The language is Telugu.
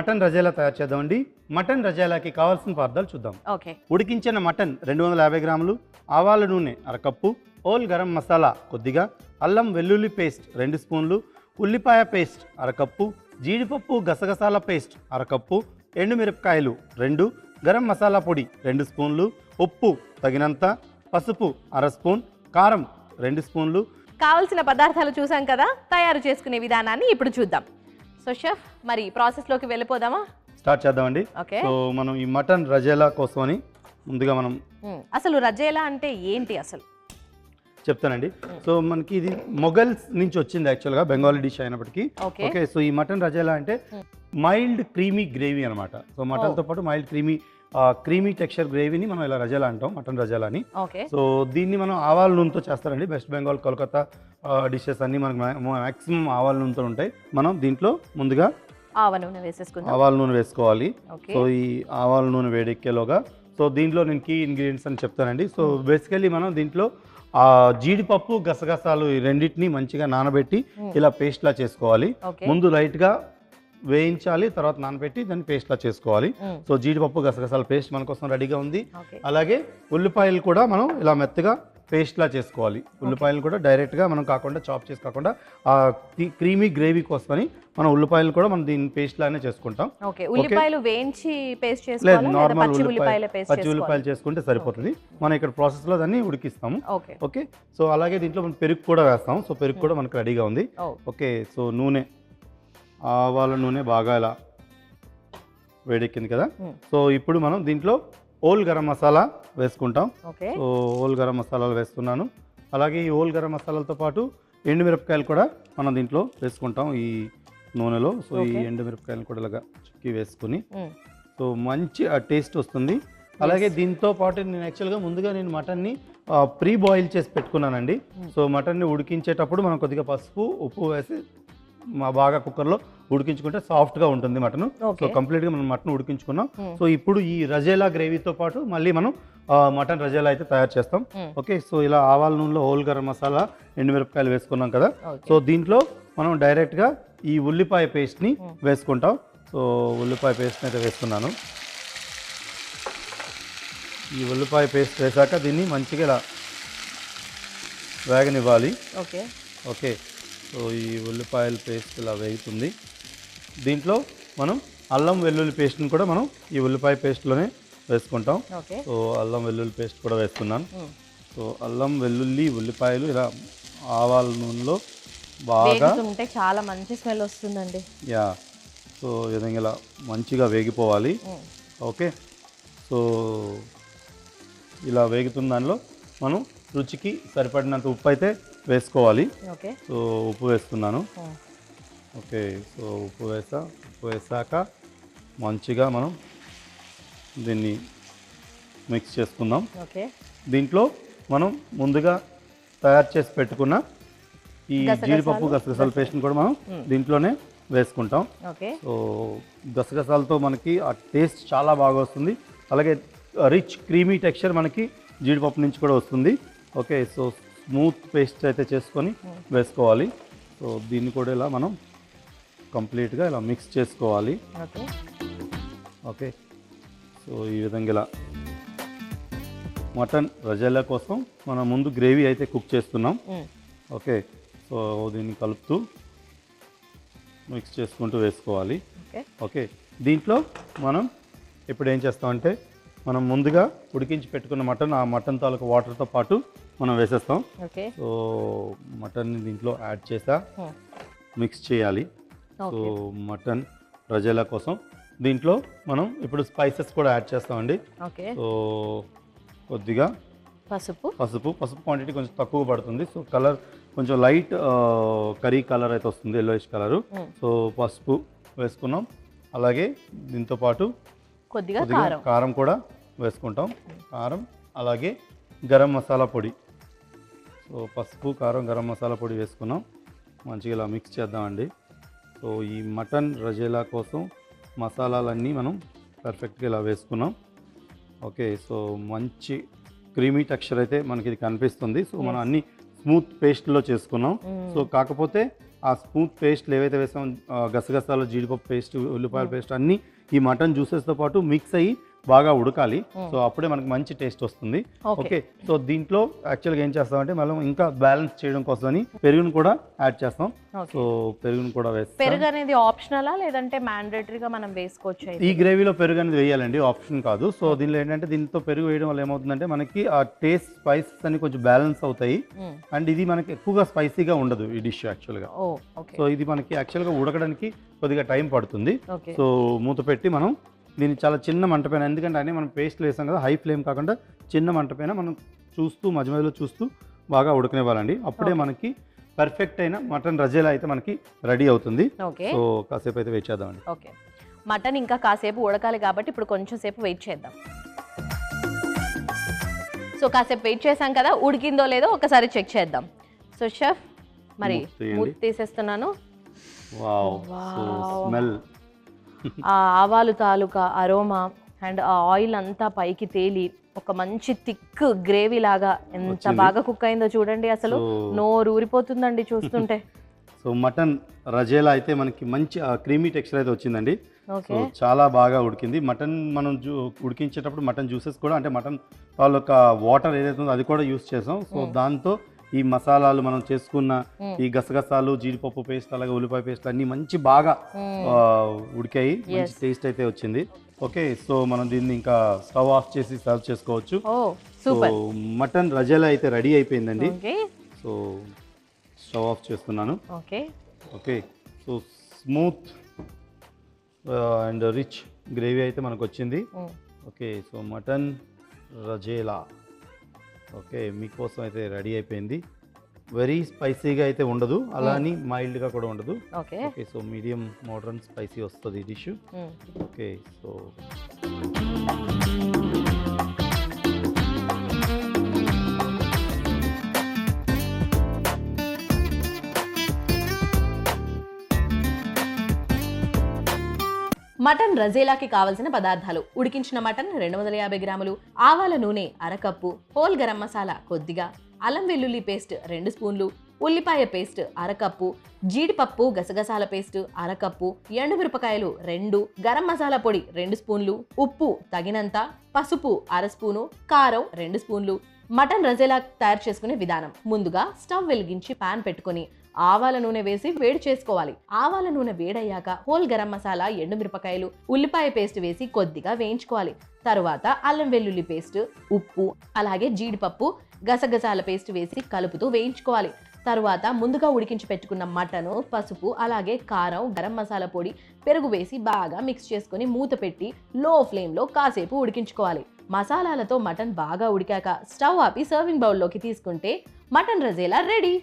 మటన్ రజేలా తయారు చేద్దామండి. మటన్ రజేలాకి కావాల్సిన పదార్థాలు చూద్దాం. ఓకే. ఉడికించిన మటన్ 250 గ్రాములు, ఆవాల నూనె అరకప్పు, హోల్ గరం మసాలా కొద్దిగా, అల్లం వెల్లుల్లి పేస్ట్ 2 స్పూన్లు, ఉల్లిపాయ పేస్ట్ అరకప్పు, జీడిపప్పు గసగసాల పేస్ట్ అరకప్పు, ఎండుమిరపకాయలు 2, గరం మసాలా పొడి 2 స్పూన్లు, ఉప్పు తగినంత, పసుపు అర స్పూన్, కారం 2 స్పూన్లు. కావాల్సిన పదార్థాలు చూసాం కదా, తయారు చేసుకునే విధానాన్ని ఇప్పుడు చూద్దాం. సో షెఫ్, మరి ప్రాసెస్లోకి వెళ్ళిపోదామా? స్టార్ట్ చేద్దామండి. ఓకే. సో మనం ఈ మటన్ రజేలా కోసమని ముందుగా మనం అసలు రజేలా అంటే ఏంటి అసలు చెప్తానండి. సో మనకి ఇది మొఘల్స్ నుంచి వచ్చింది యాక్చువల్గా, బెంగాలీ డిష్ అయినప్పటికీ. ఓకే. సో ఈ మటన్ రజేలా అంటే మైల్డ్ క్రీమీ గ్రేవీ అనమాట. సో మటన్తో పాటు మైల్డ్ క్రీమీ టెక్స్చర్ గ్రేవీని మనం ఇలా రజేలా అంటాం, మటన్ రజేలా అని. సో దీన్ని మనం ఆవాల నూనెతో చేస్తారండి. వెస్ట్ బెంగాల్, కోల్కతా డిషెస్ అన్ని మనకు మ్యాక్సిమం ఆవాల నూనెతో ఉంటాయి. మనం దీంట్లో ముందుగా ఆవాల నూనె వేసుకోవాలి. సో ఈ ఆవాల నూనె వేడెక్కేలోగా సో దీంట్లో నేను కీ ఇంగ్రీడియంట్స్ అని చెప్తానండి. సో బేసికల్లీ మనం దీంట్లో జీడిపప్పు గసగసాలు ఈ రెండింటిని మంచిగా నానబెట్టి ఇలా పేస్ట్లా చేసుకోవాలి. ముందు లైట్గా వేయించాలి, తర్వాత నానబెట్టి దాన్ని పేస్ట్లా చేసుకోవాలి. సో జీడిపప్పు గసగసాల పేస్ట్ మన కోసం రెడీగా ఉంది. అలాగే ఉల్లిపాయలు కూడా మనం ఇలా మెత్తగా పేస్ట్లా చేసుకోవాలి. ఉల్లిపాయలు కూడా డైరెక్ట్గా మనం కాకుండా చాప్ చేసి కాకుండా ఆ క్రీమీ గ్రేవీ కోసమని మనం ఉల్లిపాయలు కూడా మనం దీన్ని పేస్ట్ లానే చేసుకుంటాం. లేదు, నార్మల్ పచ్చి ఉల్లిపాయలు చేసుకుంటే సరిపోతుంది. మనం ఇక్కడ ప్రాసెస్లో దాన్ని ఉడికిస్తాము. ఓకే. సో అలాగే దీంట్లో మనం పెరుగు కూడా వేస్తాం. సో పెరుగు కూడా మనకు రెడీగా ఉంది. ఓకే. సో నూనె, ఆవాల నూనె బాగా ఇలా వేడెక్కింది కదా. సో ఇప్పుడు మనం దీంట్లో హోల్ గరం మసాలా వేసుకుంటాం. సో హోల్ గరం మసాలాలు వేస్తున్నాను. అలాగే ఈ హోల్ గరం మసాలాలతో పాటు ఎండుమిరపకాయలు కూడా మనం దీంట్లో వేసుకుంటాం ఈ నూనెలో. సో ఈ ఎండుమిరపకాయలు కూడా ఇలాగా చుక్కి వేసుకుని సో మంచి టేస్ట్ వస్తుంది. అలాగే దీంతో పాటు నేను యాక్చువల్గా ముందుగా నేను మటన్ని ప్రీ బాయిల్ చేసి పెట్టుకున్నానండి. సో మటన్ని ఉడికించేటప్పుడు మనం కొద్దిగా పసుపు, ఉప్పు వేసి బాగా కుక్కర్లో ఉడికించుకుంటే సాఫ్ట్గా ఉంటుంది మటన్. సో కంప్లీట్గా మనం మటన్ ఉడికించుకున్నాం. సో ఇప్పుడు ఈ రజేలా గ్రేవీతో పాటు మళ్ళీ మనం మటన్ రజేలా అయితే తయారు చేస్తాం. ఓకే. సో ఇలా ఆవాల నూనెలో హోల్ గరం మసాలా, ఎండుమిరపకాయలు వేసుకున్నాం కదా. సో దీంట్లో మనం డైరెక్ట్గా ఈ ఉల్లిపాయ పేస్ట్ని వేసుకుంటాం. సో ఉల్లిపాయ పేస్ట్ని అయితే వేస్తున్నాను. ఈ ఉల్లిపాయ పేస్ట్ వేసాక దీన్ని మంచిగా ఇలా వేగనివ్వాలి. ఓకే. సో ఈ ఉల్లిపాయల పేస్ట్ ఇలా వేగుతుంది. దీంట్లో మనం అల్లం వెల్లుల్లి పేస్ట్ని కూడా మనం ఈ ఉల్లిపాయ పేస్ట్లోనే వేసుకుంటాం. సో అల్లం వెల్లుల్లి పేస్ట్ కూడా వేస్తున్నాను. సో అల్లం వెల్లుల్లి ఉల్లిపాయలు ఇలా ఆవాల నూనెలో బాగా చాలా మంచి స్మెల్ వస్తుందండి. యా. సో ఈ విధంగా ఇలా మంచిగా వేగిపోవాలి. ఓకే. సో ఇలా వేగుతున్న దానిలో మనం రుచికి సరిపడినంత ఉప్పు అయితే వేసుకోవాలి. సో ఉప్పు వేస్తున్నాను. ఓకే. సో ఉప్పు వేసాక మంచిగా మనం దీన్ని మిక్స్ చేసుకుందాం. దీంట్లో మనం ముందుగా తయారు చేసి పెట్టుకున్న ఈ జీడిపప్పు గసగసాల పేస్ట్ని కూడా మనం దీంట్లోనే వేసుకుంటాం. సో గసగసాలతో మనకి ఆ టేస్ట్ చాలా బాగా వస్తుంది. అలాగే రిచ్ క్రీమీ టెక్స్చర్ మనకి జీడిపప్పు నుంచి కూడా వస్తుంది. ఓకే. సో స్మూత్ పేస్ట్ అయితే చేసుకొని వేసుకోవాలి. సో దీన్ని కూడా ఇలా మనం కంప్లీట్గా ఇలా మిక్స్ చేసుకోవాలి. ఓకే. సో ఈ విధంగా ఇలా మటన్ రజేలా కోసం మనం ముందు గ్రేవీ అయితే కుక్ చేస్తున్నాం. ఓకే. సో దీన్ని కలుపుతూ మిక్స్ చేసుకుంటూ వేసుకోవాలి. ఓకే. దీంట్లో మనం ఇప్పుడు ఏం చేస్తామంటే మనం ముందుగా ఉడికించి పెట్టుకున్న మటన్, ఆ మటన్ తాలూకు వాటర్తో పాటు మనం వేసేస్తాం. సో మటన్ని దీంట్లో యాడ్ చేసా మిక్స్ చేయాలి. సో మటన్ రజేలా కోసం దీంట్లో మనం ఇప్పుడు స్పైసెస్ కూడా యాడ్ చేస్తామండి. సో కొద్దిగా పసుపు క్వాంటిటీ కొంచెం తక్కువ పడుతుంది. సో కలర్ కొంచెం లైట్ కర్రీ కలర్ అయితే వస్తుంది, ఎల్లోయిష్ కలరు. సో పసుపు వేసుకున్నాం. అలాగే దీంతో పాటు కొద్దిగా కారం కూడా వేసుకుంటాం. కారం అలాగే గరం మసాలా పొడి. సో పసుపు, కారం, గరం మసాలా పొడి వేసుకున్నాం. మంచిగా ఇలా మిక్స్ చేద్దామండి. సో ఈ మటన్ రజేలా కోసం మసాలాలన్నీ మనం పర్ఫెక్ట్గా ఇలా వేసుకున్నాం. ఓకే. సో మంచి క్రీమీ టెక్స్చర్ అయితే మనకి ఇది కనిపిస్తుంది. సో మనం అన్ని స్మూత్ పేస్ట్లో చేసుకున్నాం. సో కాకపోతే ఆ స్మూత్ పేస్ట్లు ఏవైతే వేసామో గసగసాలు, జీడిపప్పు పేస్ట్, ఉల్లిపాయల పేస్ట్ అన్నీ ఈ మటన్ జ్యూసెస్తో పాటు మిక్స్ అయ్యి బాగా ఉడకాలి. సో అప్పుడే మనకు మంచి టేస్ట్ వస్తుంది. ఓకే, సో దీంట్లో యాక్చువల్గా ఏం చేస్తామంటే మనం ఇంకా బ్యాలెన్స్ చేయడం కోసమని పెరుగును కూడా యాడ్ చేస్తాం. సో పెరుగును కూడా వేస్తాం. పెరుగు అనేది ఆప్షనలా లేదంటే మ్యాండేటరీగా మనం వేసుకోవచ్చు? ఈ గ్రేవీలో పెరుగు అనేది వేయాలండి, ఆప్షన్ కాదు. సో దీనిలో ఏంటంటే దీంతో పెరుగు వేయడం వల్ల ఏమవుతుందంటే మనకి ఆ టేస్ట్ స్పైసెస్ అన్ని కొంచెం బ్యాలెన్స్ అవుతాయి. అండ్ ఇది మనకి ఎక్కువగా స్పైసీగా ఉండదు ఈ డిష్ యాక్చువల్గా. సో ఇది మనకి యాక్చువల్గా ఉడకడానికి కొద్దిగా టైం పడుతుంది. సో మూత పెట్టి మనం దీన్ని చాలా చిన్న మంట పైన, ఎందుకంటే అన్నీ మనం పేస్ట్లు వేసాం కదా, హై ఫ్లేమ్ కాకుండా చిన్న మంట పైన మనం చూస్తూ మధ్య మధ్యలో చూస్తూ బాగా ఉడకనివ్వాలండి. అప్పుడే మనకి పర్ఫెక్ట్ అయిన మటన్ రజేలా అయితే మనకి రెడీ అవుతుంది. సో కాసేపు అయితే వెయిట్ చేద్దామండి. ఓకే, మటన్ ఇంకా కాసేపు ఉడకాలి కాబట్టి ఇప్పుడు కొంచెం సేపు వెయిట్ చేద్దాం. సో కాసేపు వెయిట్ చేసాం కదా, ఉడికిందో లేదో ఒకసారి చెక్ చేద్దాం. సో షెఫ్ మరి మూత తీసేస్తున్నాను. వావ్, సో స్మెల్, ఆ ఆవాలు తాలూకా అరోమా అండ్ ఆ ఆయిల్ అంతా పైకి తేలి ఒక మంచి థిక్ గ్రేవీ లాగా ఎంత బాగా కుక్ అయిందో చూడండి. అసలు నోరు ఊరిపోతుందండి చూస్తుంటే. సో మటన్ రజేలా అయితే మనకి మంచి క్రీమీ టెక్స్చర్ అయితే వచ్చిందండి. సో చాలా బాగా ఉడికింది. మటన్ మనం ఉడికించేటప్పుడు మటన్ జ్యూసెస్ కూడా, అంటే మటన్ తాలూకా వాటర్ ఏదైతే ఉందో అది కూడా యూస్ చేసాం. సో దాంతో ఈ మసాలాలు మనం చేసుకున్న ఈ గసగసాలు, జీడిపప్పు పేస్ట్, అలాగే ఉల్లిపాయ పేస్ట్ అన్ని మంచి బాగా ఉడికాయి. మంచి టేస్ట్ అయితే వచ్చింది. ఓకే, సో మనం దీన్ని ఇంకా స్టవ్ ఆఫ్ చేసి సర్వ్ చేసుకోవచ్చు. సో మటన్ రజేలా అయితే రెడీ అయిపోయిందండి. సో స్టవ్ ఆఫ్ చేస్తున్నాను. Okay, so smooth and rich gravy అయితే మనకు వచ్చింది. Okay, so mutton rezala okay మీకోసం అయితే రెడీ అయిపోయింది. వెరీ స్పైసీగా అయితే ఉండదు, అలా అని మైల్డ్గా కూడా ఉండదు. Okay, so medium modern spicy వస్తుంది ఈ డిష్. ఓకే, సో మటన్ రజేలాకి కావలసిన పదార్థాలు: ఉడికించిన మటన్ 250 గ్రాములు, ఆవాల నూనె అరకప్పు, హోల్ గరం మసాలా కొద్దిగా, అల్లం వెల్లుల్లి పేస్ట్ 2 స్పూన్లు, ఉల్లిపాయ పేస్ట్ అరకప్పు, జీడిపప్పు గసగసాల పేస్ట్ అరకప్పు, ఎండుమిరపకాయలు 2, గరం మసాలా పొడి 2 స్పూన్లు, ఉప్పు తగినంత, పసుపు 1/2 స్పూను, కారం 2 స్పూన్లు. మటన్ రజేలా తయారు చేసుకునే విధానం: ముందుగా స్టవ్ వెలిగించి పాన్ పెట్టుకొని ఆవాల నూనె వేసి వేడి చేసుకోవాలి. ఆవాల నూనె వేడయ్యాక హోల్ గరం మసాలా, ఎండుమిరపకాయలు, ఉల్లిపాయ పేస్ట్ వేసి కొద్దిగా వేయించుకోవాలి. తరువాత అల్లం వెల్లుల్లి పేస్ట్, ఉప్పు, అలాగే జీడిపప్పు గసగసాల పేస్ట్ వేసి కలుపుతూ వేయించుకోవాలి. తరువాత ముందుగా ఉడికించి పెట్టుకున్న మటను, పసుపు, అలాగే కారం, గరం మసాలా పొడి, పెరుగు వేసి బాగా మిక్స్ చేసుకొని మూత పెట్టి లో ఫ్లేమ్లో కాసేపు ఉడికించుకోవాలి. మసాలాలతో మటన్ బాగా ఉడికాక స్టవ్ ఆపి సర్వింగ్ బౌల్లోకి తీసుకుంటే మటన్ రజేలా రెడీ.